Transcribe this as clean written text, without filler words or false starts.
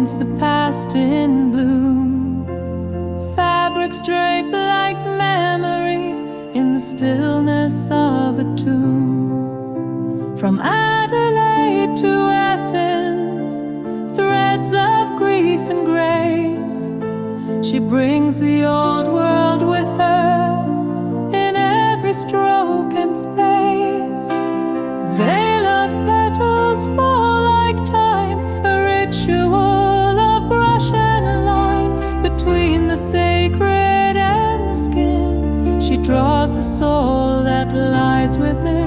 paints the past in bloom. Fabrics drape like memory in the stillness of a tomb. From Adelaide to Athens, threads of grief and grace, she brings the old world with her in every stroke and space. Veil of petals fall like time, a ritual of brush and line. Between the sacred and the skin, she draws the soul that lies within.